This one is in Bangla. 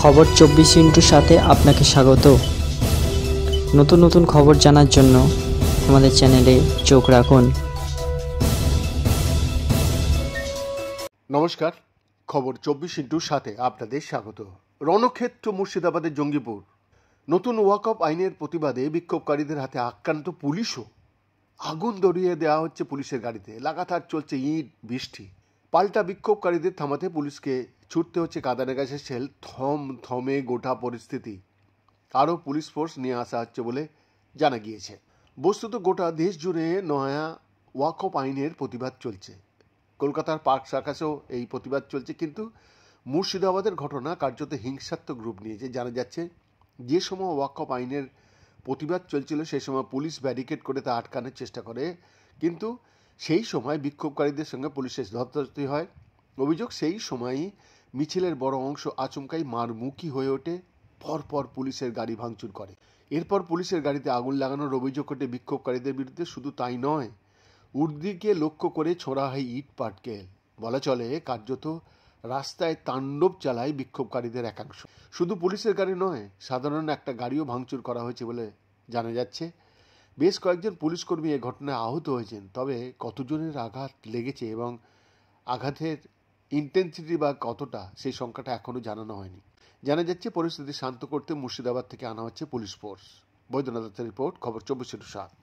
খবর 24 সাথে আপনাকে স্বাগত। নতুন নতুন খবর জানার জন্য আমাদের চ্যানেলে চোখ রাখুন। নমস্কার, খবর 24/7 আপনাদের স্বাগত। রণক্ষেত্র মুর্শিদাবাদের জঙ্গিপুর। নতুন ওয়াকফ আইনের প্রতিবাদে বিক্ষোভকারীদের হাতে আক্রান্ত পুলিশও। আগুন ধরিয়ে দেওয়া হচ্ছে পুলিশের গাড়িতে। লাগাতার চলছে ইট বৃষ্টি। পাল্টা বিক্ষোভকারীদের থামাতে পুলিশকে ছুটতে হচ্ছে কাঁদানে গাছের শেল। থমে গোটা পরিস্থিতি। আরও পুলিশ ফোর্স নিয়ে আসা হচ্ছে বলে জানা গিয়েছে। বস্তুত গোটা দেশ জুড়ে নয়া ওয়াকফ আইনের প্রতিবাদ চলছে। কলকাতার পার্ক সার্কাসেও এই প্রতিবাদ চলছে, কিন্তু মুর্শিদাবাদের ঘটনা কার্যত হিংসাত্মক রূপ নিয়েছে। জানা যাচ্ছে যে সময় ওয়াকফ আইনের প্রতিবাদ চলছিল সেই সময় পুলিশ ব্যারিকেড করে তা আটকানোর চেষ্টা করে, কিন্তু সেই সময় বিক্ষোভকারীদের সঙ্গে পুলিশের ধস্তাধস্তি হয়। অভিযোগ, সেই সময়ই মিছিলের বড় অংশ আচমকাই মারমুখী হয়ে ওঠে। পরপর পুলিশের গাড়ি ভাঙচুর করে। এরপর পুলিশের গাড়িতে আগুন লাগানোর অভিযোগ ওঠে বিক্ষোভকারীদের বিরুদ্ধে। শুধু তাই নয়, উর্দিকে লক্ষ্য করে ছোড়া হয় ইট পাটকেল। বলা চলে কার্যত রাস্তায় তাণ্ডব চালায় বিক্ষোভকারীদের একাংশ। শুধু পুলিশের গাড়ি নয়, সাধারণ একটা গাড়িও ভাঙচুর করা হয়েছে বলে জানা যাচ্ছে। বেশ কয়েকজন পুলিশকর্মী এ ঘটনায় আহত হয়েছেন। তবে কতজনের আঘাত লেগেছে এবং আঘাতের ইন্টেন্সিটি বা কতটা, সেই সংখ্যাটা এখনও জানানো হয়নি। জানা যাচ্ছে পরিস্থিতি শান্ত করতে মুর্শিদাবাদ থেকে আনা হচ্ছে পুলিশ ফোর্স। বৈদ্যনাথের রিপোর্ট, খবর 24/7।